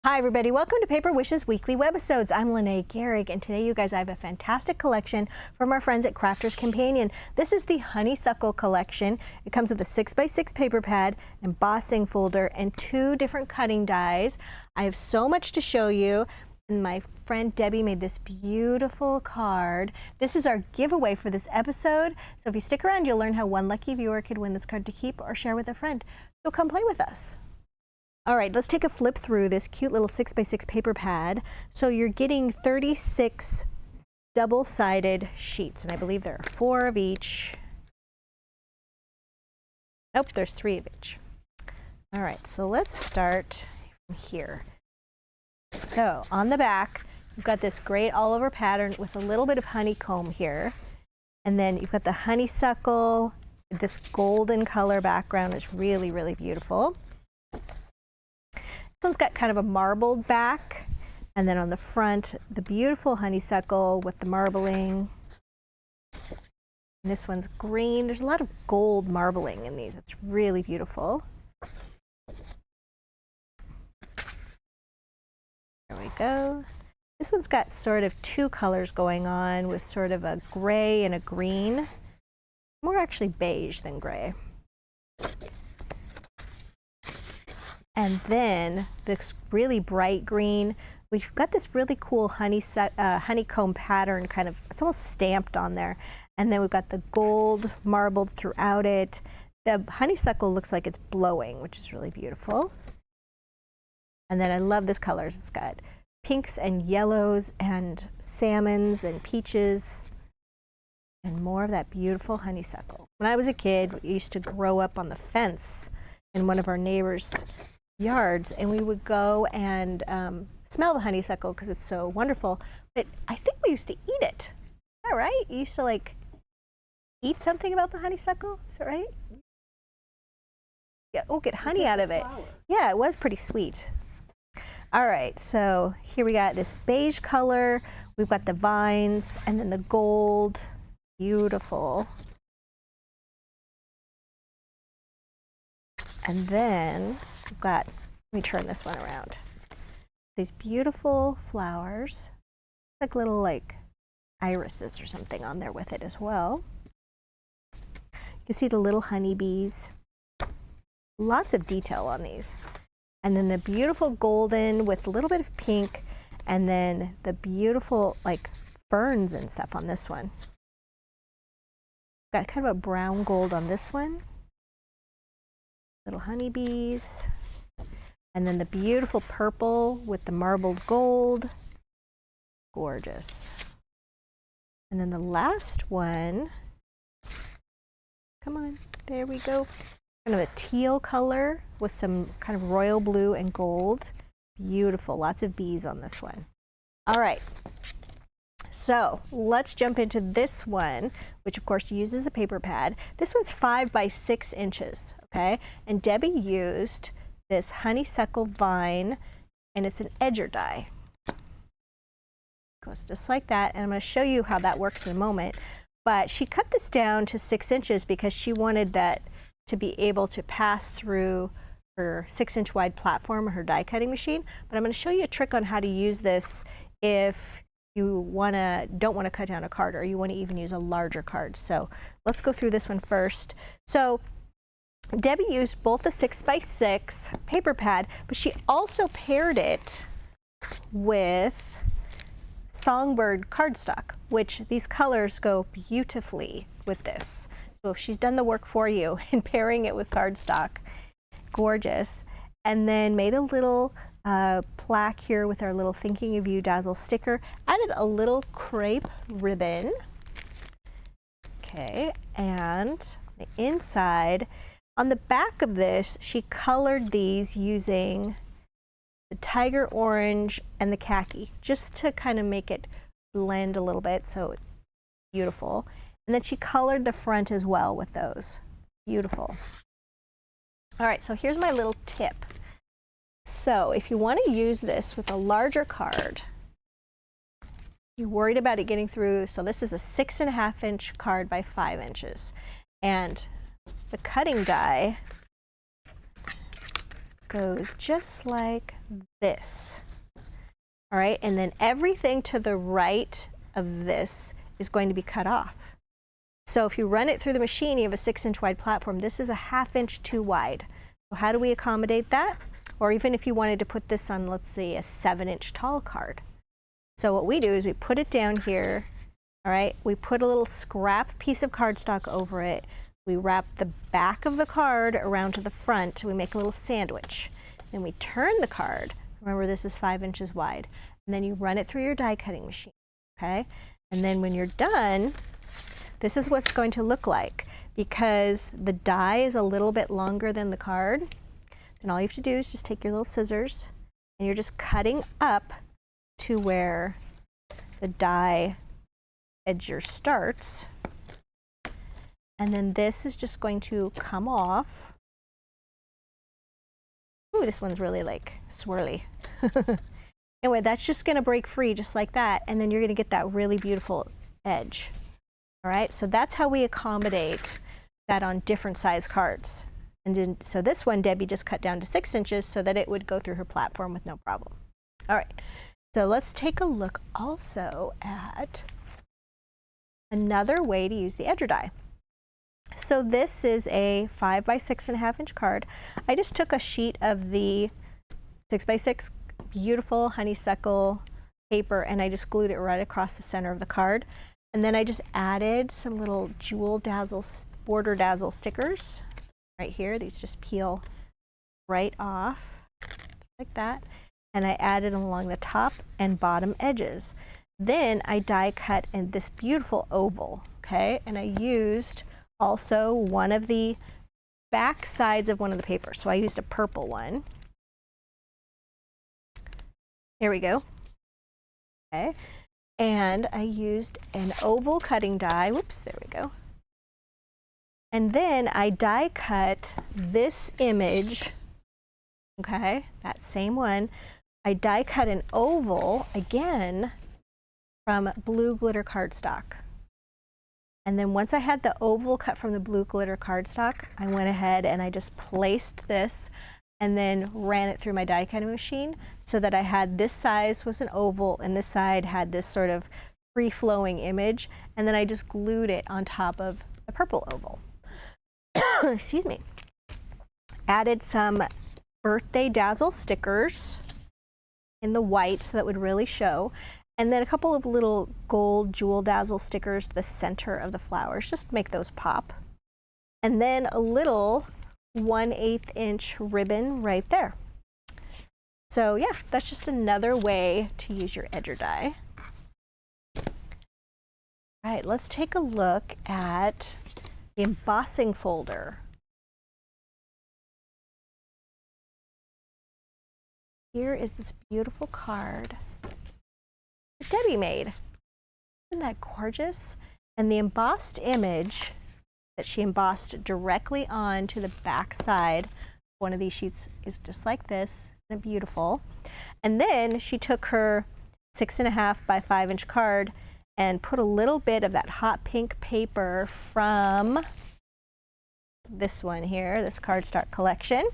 Hi everybody, welcome to Paper Wishes Weekly Webisodes. I'm Lene Gehrig, and today you guys, I have a fantastic collection from our friends at Crafter's Companion. This is the Honeysuckle collection. It comes with a 6x6 paper pad, embossing folder, and 2 different cutting dies. I have so much to show you. And my friend Debbie made this beautiful card. This is our giveaway for this episode. So if you stick around, you'll learn how one lucky viewer could win this card to keep or share with a friend. So come play with us. All right, let's take a flip through this cute little 6x6 paper pad. So you're getting 36 double-sided sheets, and I believe there are 4 of each. Nope, there's 3 of each. All right, so let's start from here. So on the back, you've got this great all-over pattern with a little bit of honeycomb here. And then you've got the honeysuckle. This golden color background is really, really beautiful. This one's got kind of a marbled back, and then on the front, the beautiful honeysuckle with the marbling. And this one's green. There's a lot of gold marbling in these. It's really beautiful. There we go. This one's got sort of 2 colors going on with sort of a gray and a green. More actually beige than gray. And then this really bright green. We've got this really cool honeycomb pattern, kind of, it's almost stamped on there. And then we've got the gold marbled throughout it. The honeysuckle looks like it's blowing, which is really beautiful. And then I love this colors. It's got pinks and yellows and salmons and peaches and more of that beautiful honeysuckle. When I was a kid, we used to grow up on the fence in one of our neighbors' yards, and we would go and smell the honeysuckle because it's so wonderful. But I think we used to eat it. Is that right? You used to like eat something about the honeysuckle? Is that right? Yeah. Oh, get honey out of it. Yeah, it was pretty sweet. All right, so here we got this beige color. We've got the vines and then the gold. Beautiful. And then we've got, let me turn this one around. These beautiful flowers, like little like irises or something on there with it as well. You can see the little honeybees. Lots of detail on these. And then the beautiful golden with a little bit of pink, and then the beautiful like ferns and stuff on this one. Got kind of a brown gold on this one. Little honeybees. And then the beautiful purple with the marbled gold. Gorgeous. And then the last one, come on, there we go. Kind of a teal color with some kind of royal blue and gold. Beautiful, lots of bees on this one. All right, so let's jump into this one, which of course uses a paper pad. This one's 5 by 6 inches, okay? And Debbie used this honeysuckle vine, and it's an edger die. Goes just like that, and I'm going to show you how that works in a moment. But she cut this down to 6 inches because she wanted that to be able to pass through her 6-inch wide platform or her die cutting machine. But I'm going to show you a trick on how to use this if you don't want to cut down a card, or you want to even use a larger card. So let's go through this one first. So Debbie used both the 6x6 paper pad, but she also paired it with Songbird cardstock, which these colors go beautifully with this. So she's done the work for you in pairing it with cardstock. Gorgeous. And then made a little plaque here with our little Thinking of You Dazzle sticker. Added a little crepe ribbon. Okay, and the inside, on the back of this, she colored these using the tiger orange and the khaki, just to kind of make it blend a little bit, so it's beautiful. And then she colored the front as well with those. Beautiful. All right, so here's my little tip. So if you want to use this with a larger card, you're worried about it getting through, so this is a 6.5-inch card by 5 inches. And the cutting die goes just like this. All right, and then everything to the right of this is going to be cut off. So if you run it through the machine, you have a 6-inch wide platform. This is a 1/2 inch too wide. So how do we accommodate that? Or even if you wanted to put this on, let's say, a 7-inch tall card. So what we do is we put it down here, all right? We put a little scrap piece of cardstock over it. We wrap the back of the card around to the front. We make a little sandwich. Then we turn the card. Remember, this is 5 inches wide. And then you run it through your die cutting machine, okay? And then when you're done, this is what it's going to look like. Because the die is a little bit longer than the card, then all you have to do is just take your little scissors and you're just cutting up to where the die edger starts. And then this is just going to come off. Ooh, this one's really like swirly. Anyway, that's just going to break free just like that, and then you're going to get that really beautiful edge. All right, so that's how we accommodate that on different size cards. And then, so this one, Debbie just cut down to 6 inches so that it would go through her platform with no problem. All right, so let's take a look also at another way to use the edger die. So this is a 5 by 6.5 inch card. I just took a sheet of the 6 by 6 beautiful honeysuckle paper and I just glued it right across the center of the card. And then I just added some little jewel dazzle, border dazzle stickers right here. These just peel right off, just like that. And I added them along the top and bottom edges. Then I die cut in this beautiful oval, okay? And I used also one of the back sides of one of the papers. So I used a purple one. Here we go. Okay. And I used an oval cutting die. Whoops, there we go. And then I die cut this image, okay, that same one. I die cut an oval again from blue glitter cardstock. And then once I had the oval cut from the blue glitter cardstock, I went ahead and I just placed this and then ran it through my die cutting machine so that I had this size was an oval and this side had this sort of free-flowing image, and then I just glued it on top of the purple oval. Excuse me. Added some birthday dazzle stickers in the white so that would really show, and then a couple of little gold jewel dazzle stickers the center of the flowers, just to make those pop. And then a little 1/8 inch ribbon right there. So yeah, that's just another way to use your edger die. All right, let's take a look at the embossing folder. Here is this beautiful card that Debbie made. Isn't that gorgeous? And the embossed image that she embossed directly onto the back side of one of these sheets is just like this. Isn't it beautiful? And then she took her 6.5 by 5 inch card and put a little bit of that hot pink paper from this one here, this cardstock collection.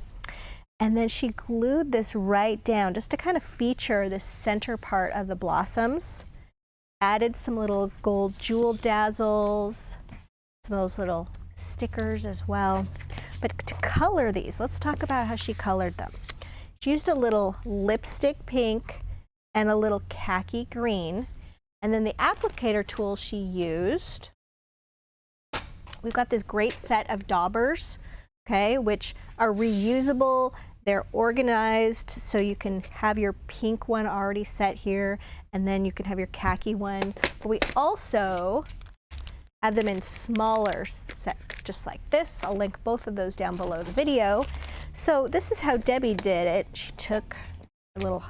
And then she glued this right down just to kind of feature the center part of the blossoms. Added some little gold jewel dazzles, some of those little stickers as well. But to color these, let's talk about how she colored them. She used a little lipstick pink and a little khaki green. And then the applicator tool she used, we've got this great set of daubers, okay, which are reusable. They're organized, so you can have your pink one already set here, and then you can have your khaki one. But we also have them in smaller sets, just like this. I'll link both of those down below the video. So this is how Debbie did it. She took a little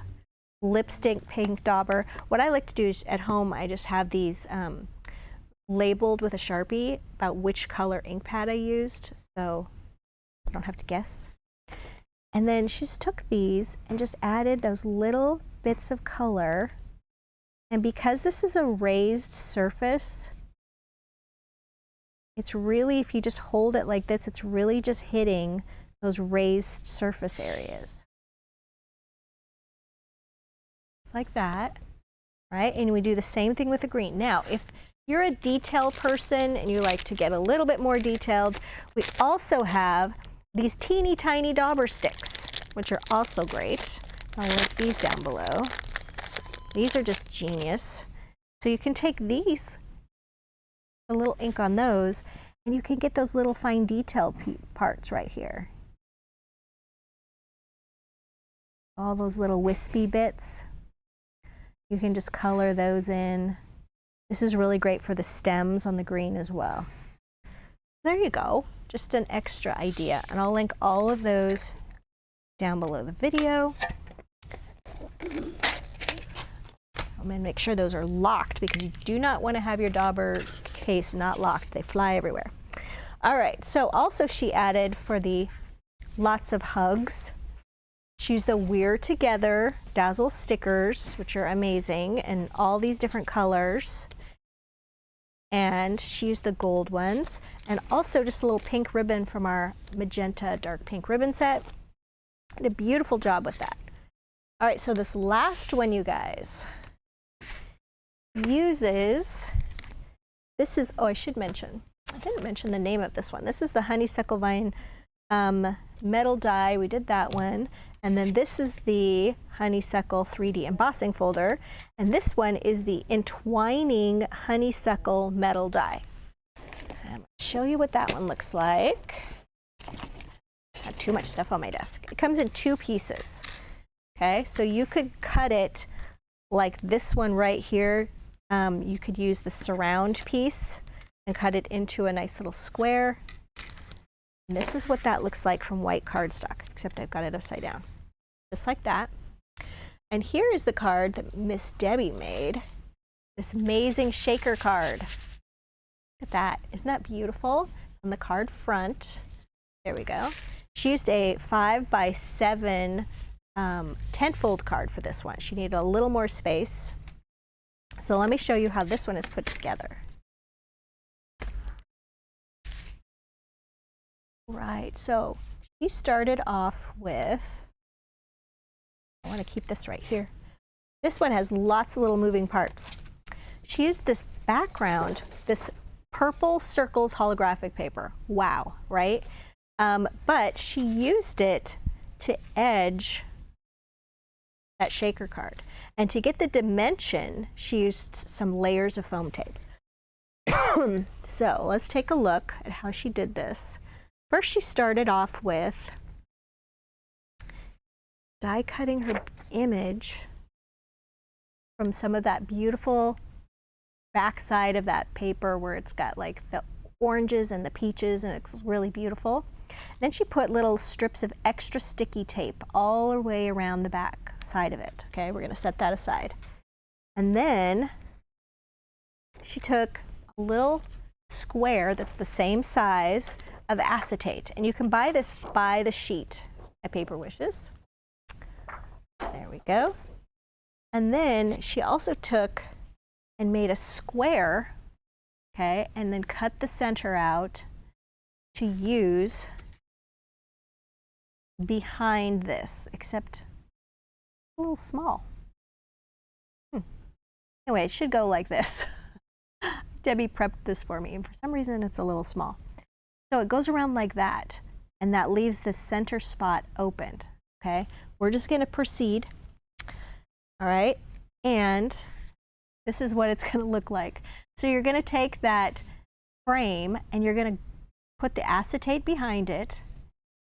lipstick pink dauber. What I like to do is at home, I just have these labeled with a Sharpie about which color ink pad I used, so you don't have to guess. And then she just took these and just added those little bits of color. And because this is a raised surface, it's really, if you just hold it like this, it's really just hitting those raised surface areas. Just like that, right? And we do the same thing with the green. Now, if you're a detail person and you like to get a little bit more detailed, we also have these teeny tiny dauber sticks, which are also great. I'll link these down below. These are just genius. So you can take these, a little ink on those, and you can get those little fine detail parts right here. All those little wispy bits. You can just color those in. This is really great for the stems on the green as well. There you go, just an extra idea. And I'll link all of those down below the video. I'm gonna make sure those are locked because you do not want to have your dauber case not locked. They fly everywhere. All right, so also she added for the lots of hugs. She used the We're Together Dazzle stickers, which are amazing, and all these different colors. And she used the gold ones, and also just a little pink ribbon from our magenta dark pink ribbon set. Did a beautiful job with that. All right, so this last one, you guys, uses, this is, oh, I should mention, I didn't mention the name of this one. This is the Honeysuckle Vine metal die. We did that one. And then this is the Honeysuckle 3D embossing folder. And this one is the entwining honeysuckle metal die. I'm going to show you what that one looks like. I have too much stuff on my desk. It comes in 2 pieces. Okay, so you could cut it like this one right here. You could use the surround piece and cut it into a nice little square. And this is what that looks like from white cardstock, except I've got it upside down. Just like that. And here is the card that Miss Debbie made. This amazing shaker card. Look at that. Isn't that beautiful? It's on the card front. There we go. She used a 5x7 10-fold card for this one. She needed a little more space. So let me show you how this one is put together. Right, so she started off with, I want to keep this right here. This one has lots of little moving parts. She used this background, this purple circles holographic paper. Wow, right? But she used it to edge that shaker card. And to get the dimension, she used some layers of foam tape. So let's take a look at how she did this. First, she started off with die cutting her image from some of that beautiful backside of that paper where it's got like the oranges and the peaches, and it's really beautiful. Then she put little strips of extra sticky tape all the way around the back side of it. Okay, we're gonna set that aside. And then she took a little square that's the same size of acetate, and you can buy this by the sheet at Paper Wishes. There we go. And then she also took and made a square, okay, and then cut the center out to use behind this, except a little small. Anyway, it should go like this. Debbie prepped this for me, and for some reason it's a little small. So it goes around like that, and that leaves the center spot opened, okay? We're just gonna proceed, all right? And this is what it's gonna look like. So you're gonna take that frame and you're gonna put the acetate behind it,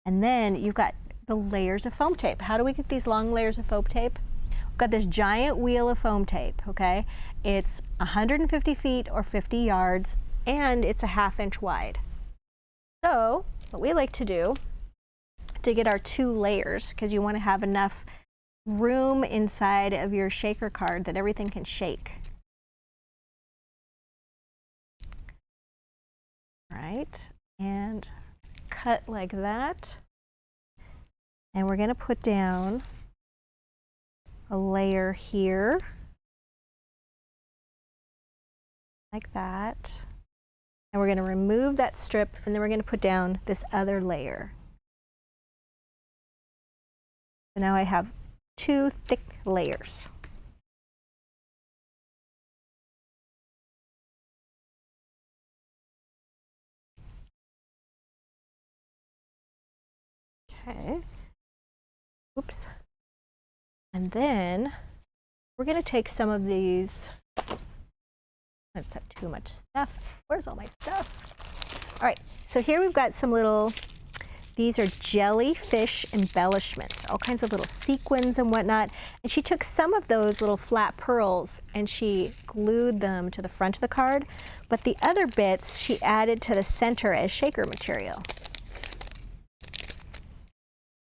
and then you've got the layers of foam tape. How do we get these long layers of foam tape? We've got this giant wheel of foam tape, okay? It's 150 feet or 50 yards, and it's a 1/2 inch wide. So what we like to do to get our 2 layers, because you want to have enough room inside of your shaker card that everything can shake. All right, and cut like that. And we're going to put down a layer here, like that. And we're going to remove that strip, and then we're going to put down this other layer. So now I have 2 thick layers. Okay. Oops. And then we're going to take some of these. I just have too much stuff. Where's all my stuff? All right, so here we've got some little, these are jellyfish embellishments, all kinds of little sequins and whatnot. And she took some of those little flat pearls and she glued them to the front of the card, but the other bits she added to the center as shaker material.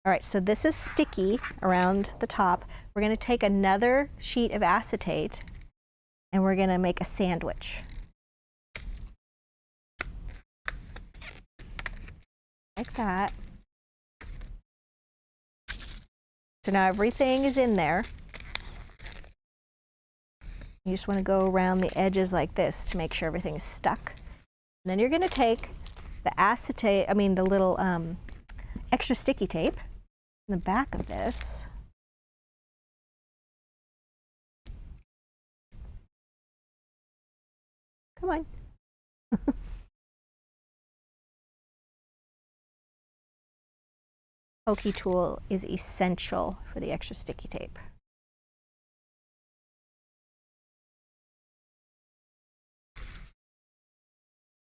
All right, so this is sticky around the top. We're going to take another sheet of acetate and we're going to make a sandwich. Like that. So now everything is in there. You just want to go around the edges like this to make sure everything is stuck. And then you're going to take the acetate, the little extra sticky tape in the back of this. Come on. Pokey tool is essential for the extra sticky tape.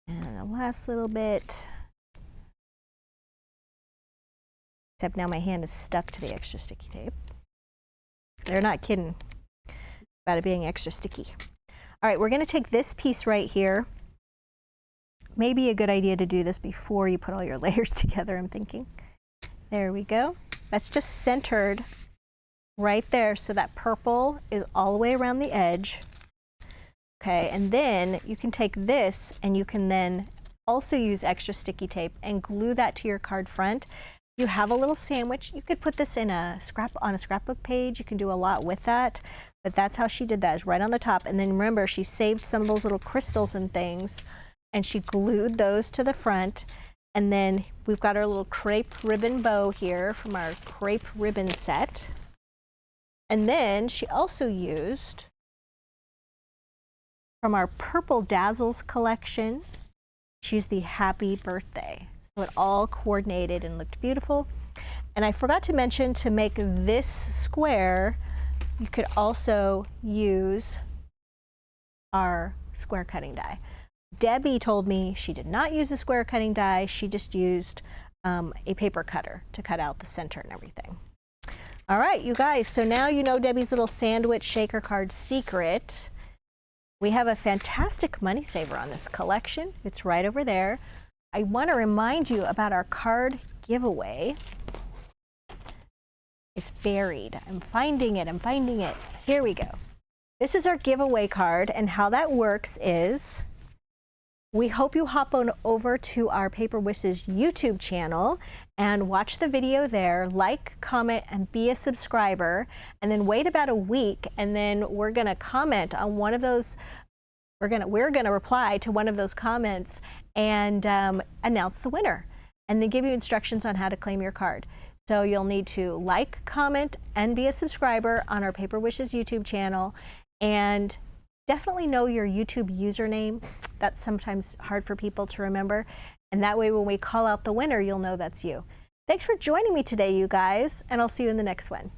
And the last little bit. Except now my hand is stuck to the extra sticky tape. They're not kidding about it being extra sticky. All right, we're going to take this piece right here. Maybe a good idea to do this before you put all your layers together, I'm thinking. There we go. That's just centered right there so that purple is all the way around the edge. Okay, and then you can take this and you can then also use extra sticky tape and glue that to your card front. You have a little sandwich. You could put this in a scrapbook page. You can do a lot with that, but that's how she did that, is right on the top. And then remember, she saved some of those little crystals and things and she glued those to the front. And then we've got our little crepe ribbon bow here from our crepe ribbon set. And then she also used, from our Purple Dazzles collection, she used the Happy Birthday. So it all coordinated and looked beautiful. And I forgot to mention, to make this square, you could also use our square cutting die. Debbie told me she did not use a square cutting die. She just used a paper cutter to cut out the center and everything. All right, you guys, so now you know Debbie's little sandwich shaker card secret. We have a fantastic money saver on this collection. It's right over there. I want to remind you about our card giveaway. It's buried. I'm finding it. Here we go. This is our giveaway card, and how that works is, we hope you hop on over to our Paper Wishes YouTube channel and watch the video there, like, comment, and be a subscriber, and then wait about a week, and then we're going to comment on one of those. We're going to reply to one of those comments and announce the winner, and then give you instructions on how to claim your card. So you'll need to like, comment, and be a subscriber on our Paper Wishes YouTube channel, and definitely know your YouTube username. That's sometimes hard for people to remember. And that way, when we call out the winner, you'll know that's you. Thanks for joining me today, you guys, and I'll see you in the next one.